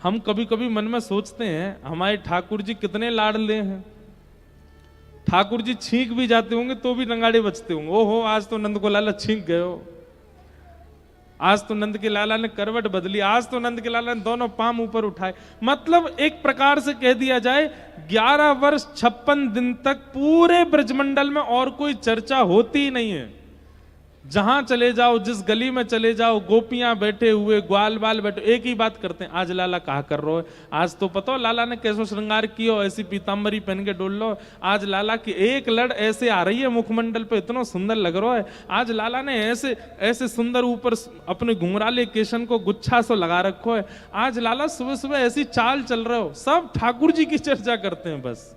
हम कभी कभी मन में सोचते हैं हमारे ठाकुर जी कितने लाडले हैं। ठाकुर जी छींक भी जाते होंगे तो भी नगाड़े बजते होंगे। ओहो आज तो नंद को लाला छींक गए हो, आज तो नंद के लाला ने करवट बदली, आज तो नंद के लाला ने दोनों पाम ऊपर उठाए। मतलब एक प्रकार से कह दिया जाए 11 वर्ष 56 दिन तक पूरे ब्रजमंडल में और कोई चर्चा होती ही नहीं है। जहां चले जाओ, जिस गली में चले जाओ, गोपियां बैठे हुए, ग्वाल बाल बैठे, एक ही बात करते हैं, आज लाला कहा कर रहे हो, आज तो पता हो लाला ने कैसो श्रृंगार किया, ऐसी पीतांबरी पहन के डोल लो, आज लाला की एक लड़ ऐसे आ रही है मुखमंडल पे, इतना सुंदर लग रहा है, आज लाला ने ऐसे ऐसे सुंदर ऊपर अपने घुंघराले केशन को गुच्छा सो लगा रखो है, आज लाला सुबह सुबह ऐसी चाल चल रहे हो। सब ठाकुर जी की चर्चा करते हैं बस।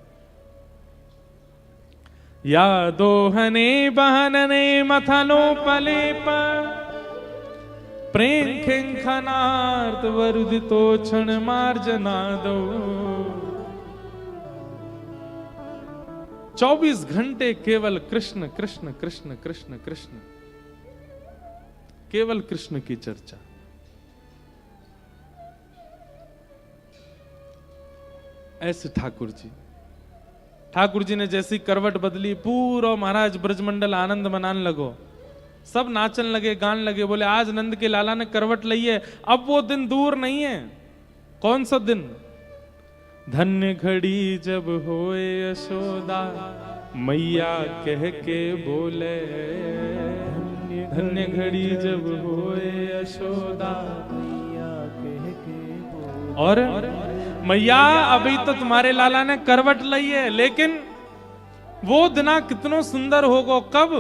या दोहने बहनने मथनो पले पर प्रेम खेंखनार्थ वरुदितो क्षण मार्जना दो। 24 घंटे केवल कृष्ण कृष्ण कृष्ण कृष्ण कृष्ण, केवल कृष्ण की चर्चा। ऐसे ठाकुर जी, ठाकुर जी ने जैसी करवट बदली, पूरा महाराज ब्रजमंडल आनंद मनाने लगो, सब नाचन लगे, गान लगे, बोले आज नंद के लाला ने करवट ली है। अब वो दिन दूर नहीं है। कौन सा दिन? धन्य घड़ी जब होए यशोदा मैया कह के बोले, धन्य घड़ी जब होए यशोदा मैया कह के बोले। और मैया अभी तो तुम्हारे लाला ने करवट ली है, लेकिन वो दिना कितनो सुंदर होगो। कब?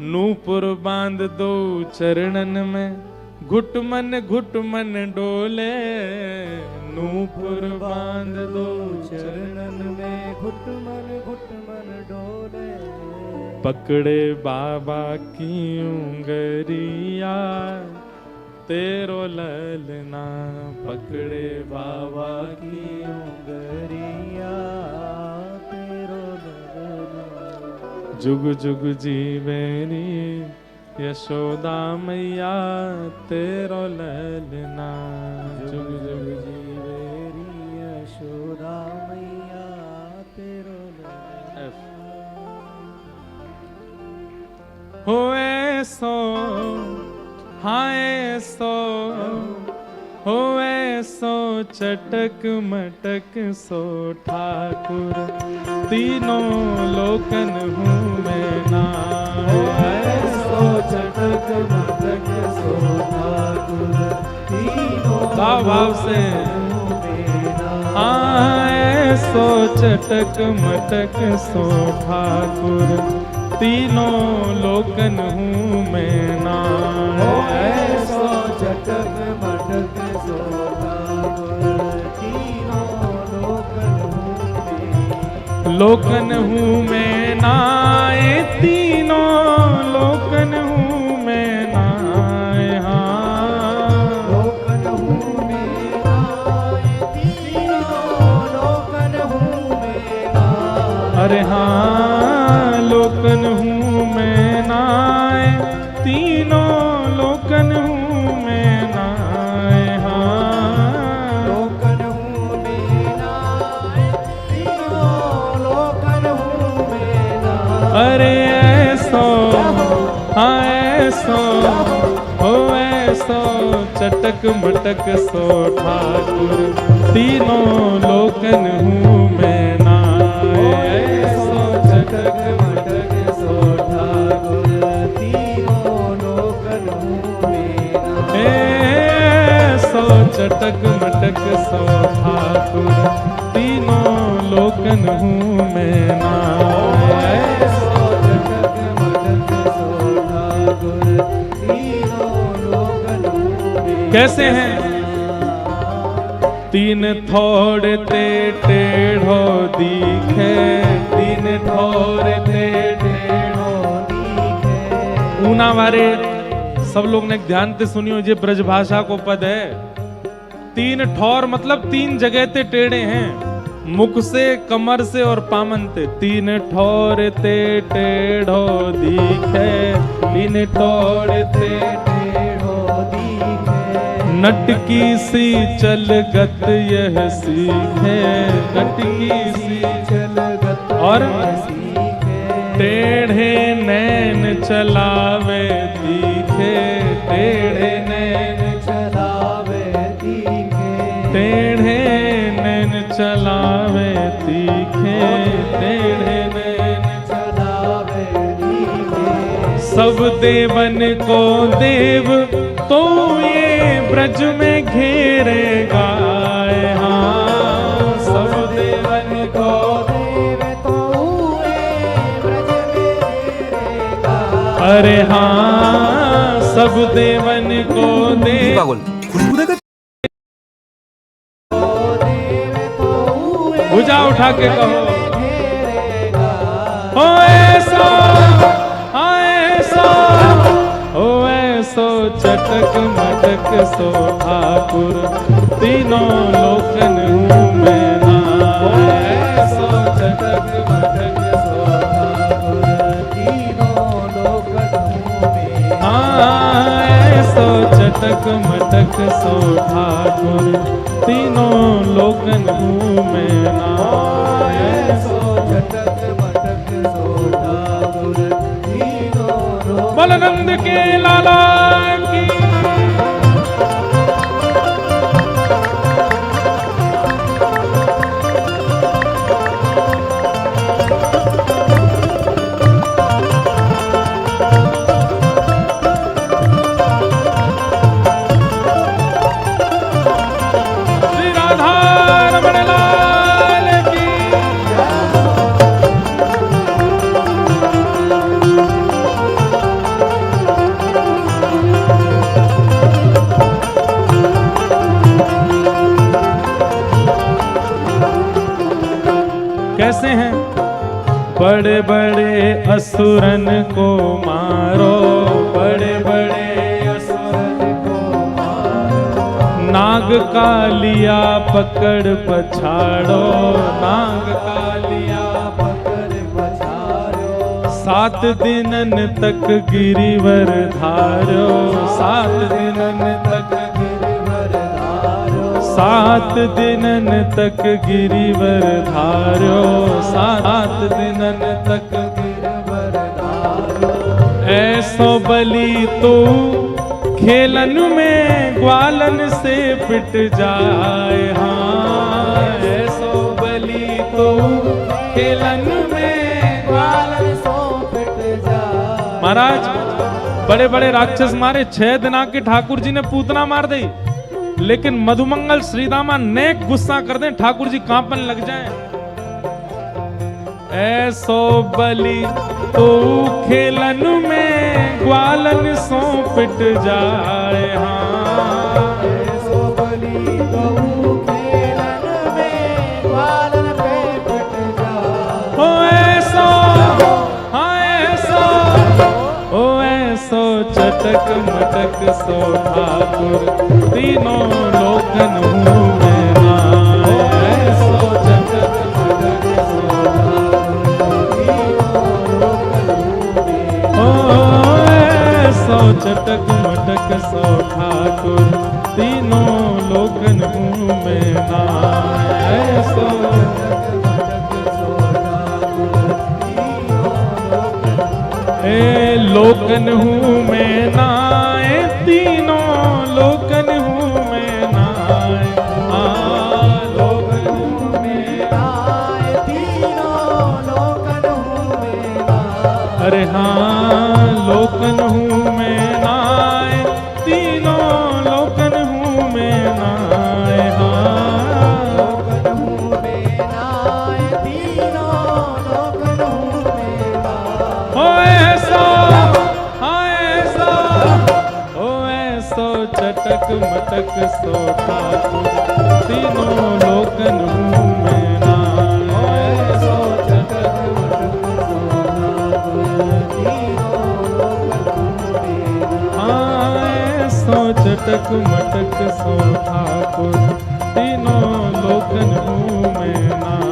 नूपुर बांध दो चरणन में, घुटमन डोले, नूपुर बांध दो चरणन में, घुटमन डोले, पकड़े बाबा की उंगरिया तेरो ललना, पकड़े बाबा की उंगरिया तेरो ललना, जुग जुग जीवेरी यशोदा मैया तेरो ललना, जुग जुग जीवेरी यशोदा मैया तेरो ललना। होए सो हाय सो, होए सो चटक मटक सो ठाकुर, तीनों लोकन हूँ मैं ना। होए सो चटक मटक सो ठाकुर, तीनों भाव से हाय सो चटक मटक सो ठाकुर, तीनों लोकन हूँ मैं ना। सो चटक मटक सो ठाकुर, तीनों लोकन हूँ मैं ना, तीनों लोकन हूँ मैं ना। हाँ लोकन हूँ मैं ना, तीनों लोकन हूँ मैं ना। अरे हाँ लोकन हूँ मैं ना, तीनों लोकन हूँ मैं ना। हाँ लोकन हूँ मैं ना, तीनों लोकन हूँ मैं ना। अरे ऐसो हाँ ऐसो हो ऐसो चटक मटक सो ठाकुर, तीनों लोकन हूँ मैं ना। ऐसो चटक मटक सो ठाकुर, तीनों लोकन हूँ मैं ना। ऐसो चटक मटक सो ठाकुर, तीनों लोकन हूँ मैं ना। ऐसो चटक मटक सो ठाकुर, तीनों लोकन हूँ मैं। कैसे हैं? तीन थोड़े ते टेढ़ो दिखे, तीन थोड़े ते टेढ़ो दिखे। ऊना वारे सब लोग ने ध्यान से सुनियो, ये ब्रज भाषा को पद है। तीन ठौर मतलब तीन जगह ते टेढ़े हैं, मुख से, कमर से और पामन ते। तीन ठौर ते टेढ़ो दिखे, तीन ठौर ते टेढ़ो दिखे। नटकी सी चलगत यह सीखे, नटकी सी चलगत और सीखे, टेढ़े नैन चलावे तीखे, टेढ़े नैन चलावे तीखे, टेढ़े नैन चलावे तीखे, टेढ़े नैन चलावे तीखे। सब देवन को देव तो ये ब्रज में घेरे गाए, हाँ सब देवन को देव तो ये ब्रज में घेरेगा। अरे हाँ सब देवन को देव पागल खुशबू देगा। भुजा उठा के कहो घेरेगा। ओ ऐसा ऐसा ओ ऐसो चटक मटक सो ठाकुर तीनों लोकन हूँ मैं ना, ऐसो चटक मटक सो ठाकुर तीनों लोकन हूँ मैं। हाँ ऐसो चटक मटक सो ठाकुर तीनों लोकन हूँ मैं ना, ऐसो चटक मटक सो ठाकुर तीनों लोकन। बलनंद के लाला की श्री राधा रमण लाल की कैसे हैं बड़े बड़े असुरन को मारो, बड़े बड़े असुरन को मारो, नाग कालिया पकड़ पछाड़ो, नाग कालिया पकड़ पछाड़ो। 7 दिनन तक गिरिवर धारो, 7 दिनन तक गिरवर धारो। 7 दिनन तक गिरिवर धारो, 7 दिनन तक गिरवर धारो। ऐसो बलि तो खेलन में ग्वालन से पिट जाए, हाँ ऐसो बलि तो खेलन में ग्वालन सो पिट जा। महाराज बड़े बड़े राक्षस मारे, 6 दिना के ठाकुर जी ने पूतना मार दी, लेकिन मधुमंगल श्रीदामा नेक गुस्सा कर दें, ठाकुर जी कांपन लग जाएं। ऐसो बलि तो खेलन में ग्वालन सो पिट जाए, हाँ ऐसो बलि तो खेलन में ग्वालन पे पिट जा। ओ ऐसो हाँ ऐसो ओ ऐसो चटक मटक सो ठाकुर तीनों लोकन हूँ मैं ना, ऐसो चटक मटक सो ओ ऐसो चटक मटक सो ठाकुर तीनों लोकन हूँ मैं ना, ऐसो ए लोकन हूँ मैं नाए, तीनों लोकन हूँ मैं नाए, लोकन हूँ मैं आए तीनों लोकन हूँ मेरा। अरे हाँ लोकन हूँ मैं नाए, तीनों लोकन हूँ मैं नाए, हाँ लोकन हूँ मेरा। आए तीनों लोकन हूँ मेरा। ओ ऐसा हाँ ऐसा ओ ऐसो चटक मटक सो ठाकुर तीनों लोकन हूँ मैं नाए, ऐसो चटक मटक सो हाँ ऐसो चटक मटक सो ठाकुर तीनों लोकन हूँ मैं नाए।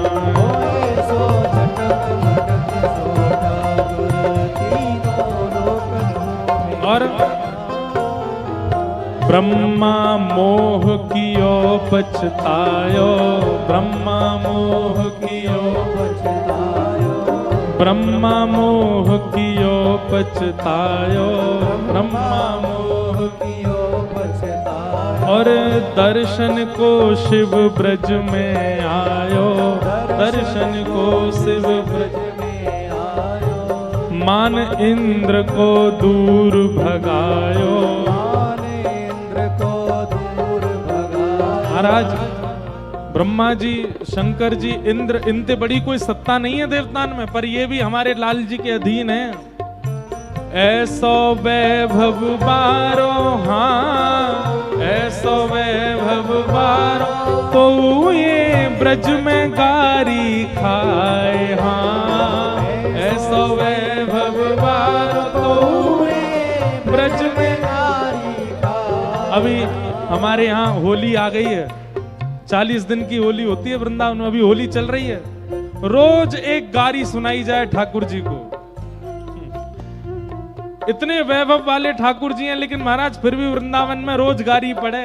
ब्रह्मा मोह कियो पछतायो, ब्रह्मा मोह कियो, ब्रह्मा मोह कियो पछतायो, ब्रह्मा मोह कियो पछतायो। और दर्शन को शिव ब्रज में आयो, दर्शन को शिव ब्रज में आयो। मान इंद्र को दूर भगायो, मान इंद्र को दूर भगायो। महाराज ब्रह्मा जी, शंकर जी, इंद्र, इनसे बड़ी कोई सत्ता नहीं है देवतान में, पर ये भी हमारे लाल जी के अधीन है। ऐसो वैभव बारो, हाँ ऐसो वैभव बारो, तो ये ब्रज में गारी खाए, हाँ ऐसो वैभव बारो, तो ये ब्रज में गारी खाए। अभी हमारे यहाँ होली आ गई है, 40 दिन की होली होती है वृंदावन में, अभी होली चल रही है। रोज एक गारी सुनाई जाए ठाकुर जी को। इतने वैभव वाले ठाकुर जी हैं, लेकिन महाराज फिर भी वृंदावन में रोज गारी पड़े,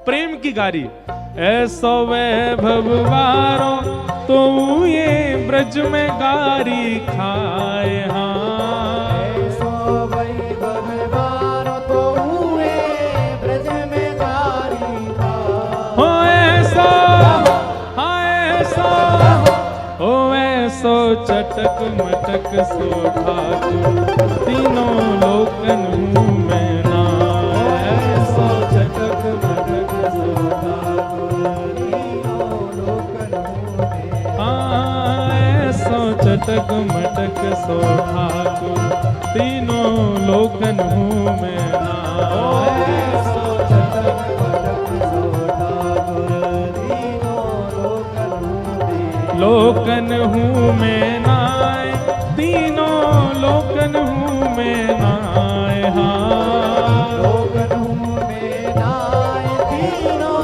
प्रेम की गारी। ऐसो वैभव वारो, तो ये ब्रज में गारी खाए, हाँ ऐसो वैभव वारो, तो ये ब्रज में गारी खाए। हो ऐसा, हाँ ऐसा, हो ऐसो चटक मटक सो ठाकुर, तीनों लोकन मुँह में ना। ऐसो चटक मटक सो ठाकुर, तीनों लोकन मुँह में। हाँ ऐसो चटक मटक सो ठाकुर, तीनों लोकन मुँह में ना। ऐसो चटक मटक सो ठाकुर, तीनों लोकन मुँह में। लोकन हूँ मैं नाय, तीनों लोकन हूँ मैं नाय, हाँ लोकन हूँ मैं नाय, तीनों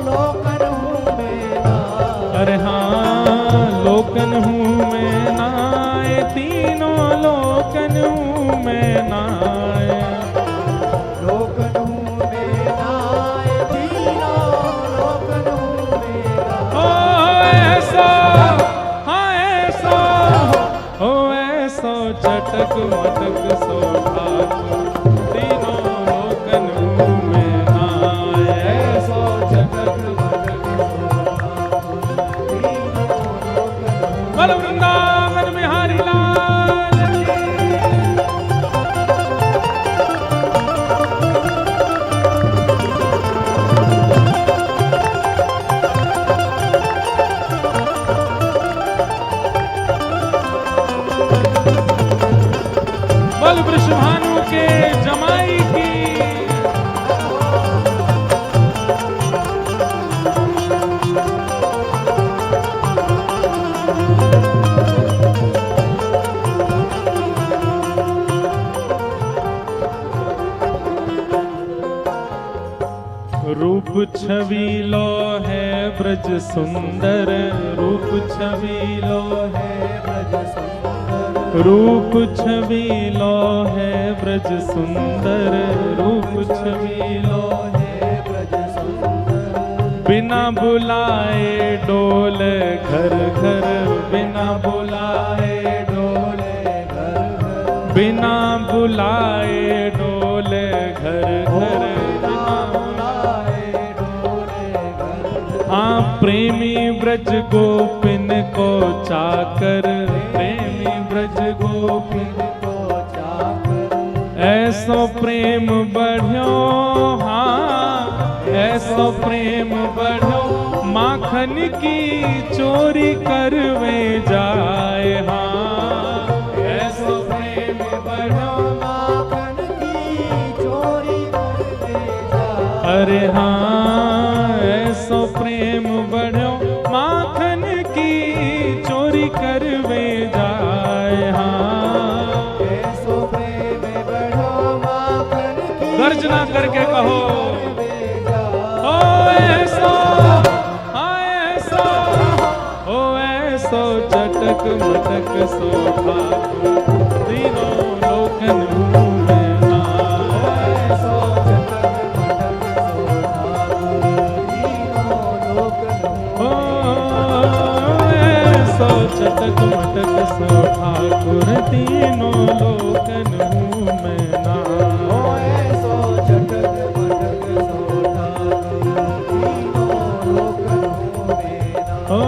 लोकन हूँ मैं नाय। अरे हाँ लोकन हूँ मैं नाय, तीनों लोकन हूँ मैं नाय। लोकन हूँ मैं नाय, तीनों लोकन हूँ मैं नाय। ओ ऐसा, हाँ ऐसा, ओ ऐसा चटक मटक सो ठाकुर, तीनों लोकन हूँ मैं नाय। ऐसा चटक मटक सो ठाकुर, तीनों लोकन हूँ। बोल वृंदावन बिहारी लाल की। बोल वृषभानु के जमाई की। रूप छबीलो है ब्रज सुंदर, रूप छबीलो है ब्रज सुंदर। रूप छबीलो है ब्रज सुंदर, रूप छबीलो है ब्रज सुंदर। बिना बुलाए डोल घर घर, बिना बुलाए डोले घर घर। बिना बुलाए डोल घर घर, बिना बुलाए डोले घर घर। हाँ प्रेमी ब्रज गोपिन को चाकर, प्रेमी ब्रज गोपिन को चाकर। ऐसो प्रेम बढ़्यो, हाँ ऐसो प्रेम बढ़्यो, माखन की चोरी करवे जाए, हाँ ऐसो प्रेम बढ़्यो, माखन की चोरी करवे जाए। अरे हाँ ऐसो प्रेम बढ़्यो, माखन की चोरी करवे जाए, हाँ ऐसो प्रेम बढ़ो, माखन की गर्जना करके कहो करवे जाए। ओ ऐसो, हाँ ऐसो, ओ ऐसो चटक मटक सो ठाकुर, तीनों लोकन मुँह में नाय। ऐसो चटक मटक ओ ऐसो चटक मटक सो ठाकुर तीनों लोकन हूँ मैं ना। ओ ऐसो चटक मटक सो ठाकुर तीनों लोकन हूँ मैं ना। ओ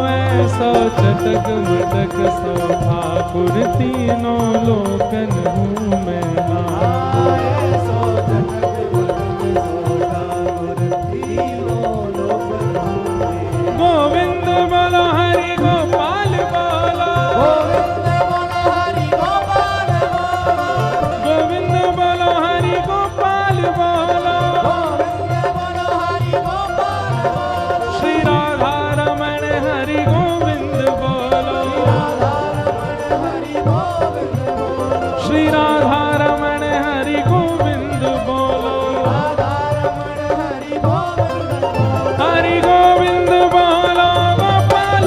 ऐसो चटक मटक सो ठाकुर तीनों लोकन हूँ मैं ना। ऐसो चटक मटक सो ठाकुर तीनों लोकन हूँ मैं ना। गोविंद बोलो हरि गोपाल बोलो। गोविंद बोलो हरि गोपाल बोलो। गोविंद बोलो हरि गोपाल बोलो। गोविंद बोलो हरि गोपाल बोलो। श्री राधा रमण हरि गोविंद बोलो। श्री राधा रमण हरि गोविंद बोलो। श्री राधा रमण हरि गोविंद बोलो। राधा रमण हरि गोविंद बोलो। हरि गोविंद बोलो गोपाल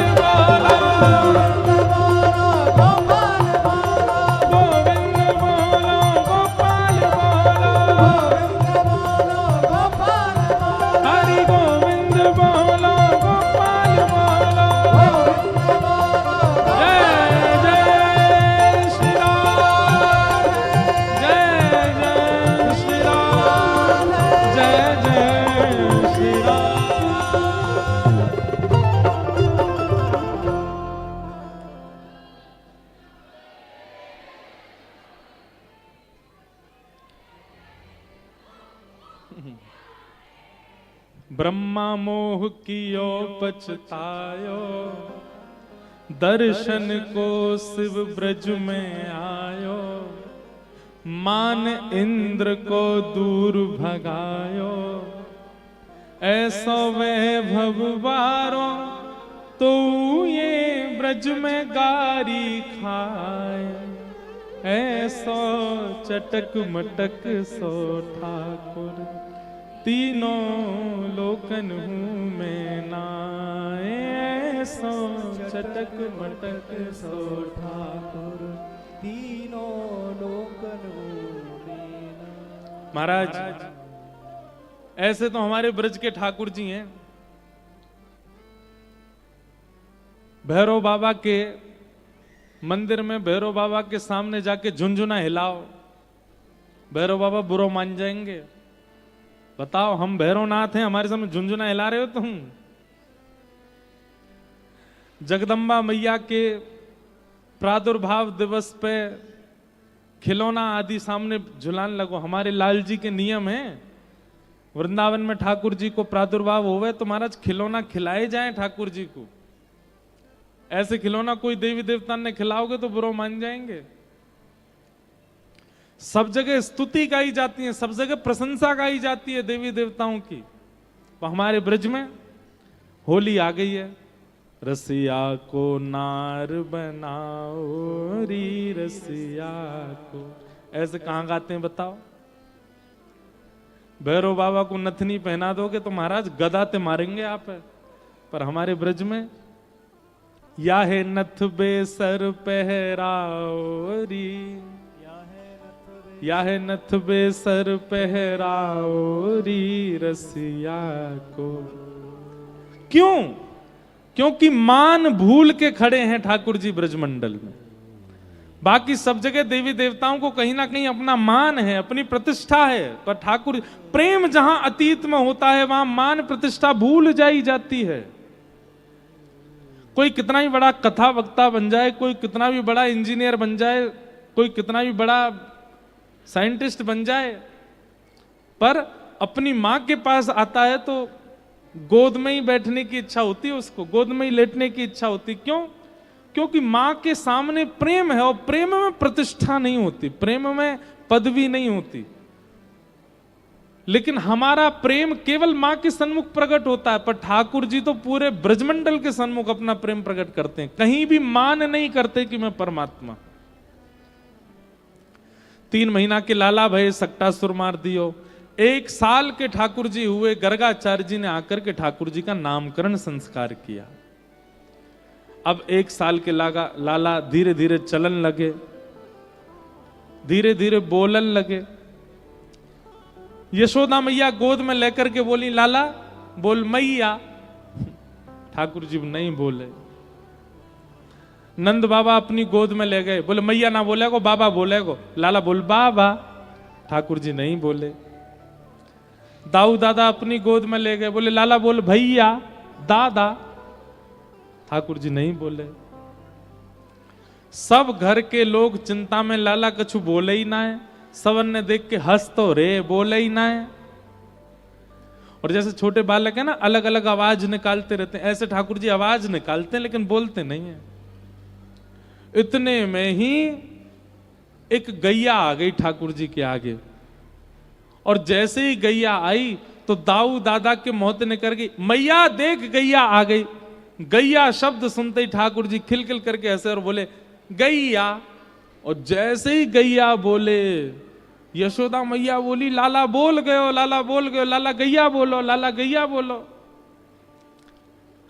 गोविंद बोलो गोपाल बोलो। गोविंद बोलो गोपाल बोलो। गोविंद बोलो जय जय श्री राम। जय जय श्री राम। जय जय श्री राम। ब्रह्मा मोह कियो पछतायो, दर्शन को शिव ब्रज में आयो। मान इंद्र को दूर भगायो, ऐसो वैभव बारो तो ये ब्रज में गारी खाए। ऐसो चटक मटक सो ठाकुर तीनों लोकन हूँ मैं ना। ऐसो चटक मटक सो ठाकुर तीनों लोकन हूँ मैं ना। महाराज ऐसे तो हमारे ब्रज के ठाकुर जी हैं। भैरव बाबा के मंदिर में भैरव बाबा के सामने जाके झुनझुना हिलाओ, भैरव बाबा बुरा मान जाएंगे। बताओ, हम भैरवनाथ हैं, हमारे सामने झुनझुना हिला रहे हो तुम। जगदम्बा मैया के प्रादुर्भाव दिवस पे खिलौना आदि सामने झुलाने लगो। हमारे लाल जी के नियम हैं, वृंदावन में ठाकुर जी को प्रादुर्भाव होवे तो महाराज खिलौना खिलाए जाए ठाकुर जी को। ऐसे खिलौना कोई देवी देवता ने खिलाओगे तो बुरा मान जाएंगे। सब जगह स्तुति गाई जाती है, सब जगह प्रशंसा गाई जाती है देवी देवताओं की। तो हमारे ब्रज में होली आ गई है। रसिया को नार बनाओ री रसिया को, ऐसे कहां गाते हैं बताओ। भैरव बाबा को नथनी पहना दोगे तो महाराज गदा ते मारेंगे आप। पर हमारे ब्रज में या है नथ बेसर पहराओ री, या है नथ बेसर पहराओ री रसिया को। क्यों? क्योंकि मान भूल के खड़े हैं ठाकुर जी ब्रजमंडल में। बाकी सब जगह देवी देवताओं को कहीं ना कहीं अपना मान है, अपनी प्रतिष्ठा है, पर ठाकुर प्रेम जहां अतीत में होता है वहां मान प्रतिष्ठा भूल जाई जाती है। कोई कितना भी बड़ा कथा वक्ता बन जाए, कोई कितना भी बड़ा इंजीनियर बन जाए, कोई कितना भी बड़ा साइंटिस्ट बन जाए, पर अपनी मां के पास आता है तो गोद में ही बैठने की इच्छा होती है, उसको गोद में ही लेटने की इच्छा होती। क्यों? क्योंकि मां के सामने प्रेम है, और प्रेम में प्रतिष्ठा नहीं होती, प्रेम में पदवी नहीं होती। लेकिन हमारा प्रेम केवल मां के सन्मुख प्रकट होता है, पर ठाकुर जी तो पूरे ब्रजमंडल के सन्मुख अपना प्रेम प्रकट करते हैं। कहीं भी मान नहीं करते कि मैं परमात्मा। 3 महीना के लाला भय सक्टासुर मार दियो। 1 साल के ठाकुर जी हुए, गर्गाचार्य जी ने आकर के ठाकुर जी का नामकरण संस्कार किया। अब 1 साल के लाला धीरे धीरे चलन लगे, धीरे धीरे बोलन लगे। यशोदा मैया गोद में लेकर के बोली, लाला बोल मैया। ठाकुर जी नहीं बोले। नंद बाबा अपनी गोद में ले गए, बोले मैया ना बोले को, बाबा बोले को। लाला बोल बाबा, ठाकुर जी नहीं बोले। दाऊ दादा अपनी गोद में ले गए, बोले लाला बोल भैया, दादा, ठाकुर जी नहीं बोले। सब घर के लोग चिंता में, लाला कछु बोले ही ना है। सबन ने देख के हंस तो रे, बोले ही ना है। और जैसे छोटे बालक है ना, अलग अलग आवाज निकालते रहते हैं, ऐसे ठाकुर जी आवाज निकालते हैं लेकिन बोलते नहीं है। इतने में ही एक गैया आ गई ठाकुर जी के आगे, और जैसे ही गैया आई तो दाऊ दादा के मोहत निकल गई, मैया देख गैया आ गई। गैया शब्द सुनते ही ठाकुर जी खिलखिल करके हंसे और बोले गैया। और जैसे ही गैया बोले, यशोदा मैया बोली लाला बोल गयो, लाला बोल गयो, लाला गैया बोलो, लाला गैया बोलो।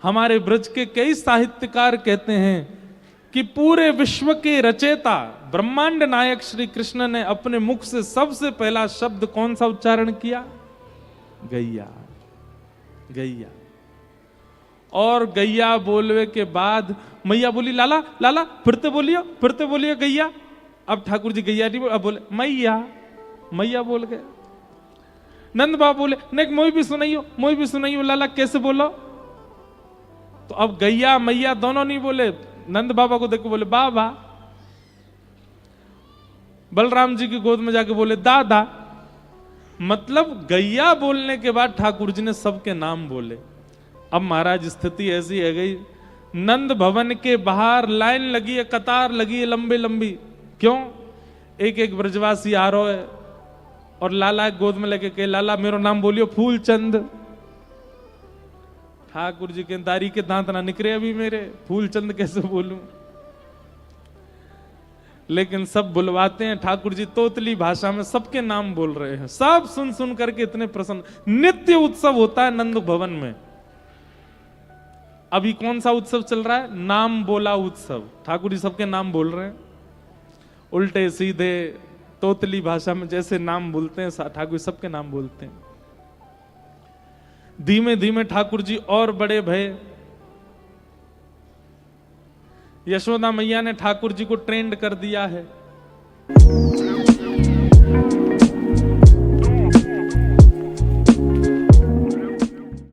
हमारे ब्रज के कई साहित्यकार कहते हैं कि पूरे विश्व के रचयिता ब्रह्मांड नायक श्री कृष्ण ने अपने मुख से सबसे पहला शब्द कौन सा उच्चारण किया? गैया, गैया। और गैया बोलने के बाद मैया बोली लाला, लाला फिरते बोलियो गैया। अब ठाकुर जी गैया नहीं बोले, अब बोले मैया, मैया बोल गए। नंद बाबा बोले नहीं, मोई भी सुनाइयो लाला कैसे बोलो। तो अब गैया मैया दोनों नहीं बोले, नंद बाबा को देख के बोले बाबा। बलराम जी की गोद में जाके बोले दादा। मतलब गैया बोलने के बाद ठाकुर जी ने सबके नाम बोले। अब महाराज स्थिति ऐसी है गई, नंद भवन के बाहर लाइन लगी है, कतार लगी है लंबी लंबी। क्यों? एक एक ब्रजवासी आ रहा है और लाला गोद में लेके कहे लाला मेरो नाम बोलियो फूलचंद। ठाकुर जी के दारी के दांत ना निकले अभी मेरे, फूलचंद कैसे बोलूं। लेकिन सब बुलवाते हैं, ठाकुर जी तोतली भाषा में सबके नाम बोल रहे हैं। सब सुन सुन करके इतने प्रसन्न। नित्य उत्सव होता है नंद भवन में। अभी कौन सा उत्सव चल रहा है? नाम बोला उत्सव। ठाकुर जी सबके नाम बोल रहे हैं, उल्टे सीधे तोतली भाषा में जैसे नाम बोलते हैं, ठाकुर सबके नाम बोलते हैं। धीमे धीमे ठाकुर जी और बड़े भय। यशोदा मैया ने ठाकुर जी को ट्रेंड कर दिया है।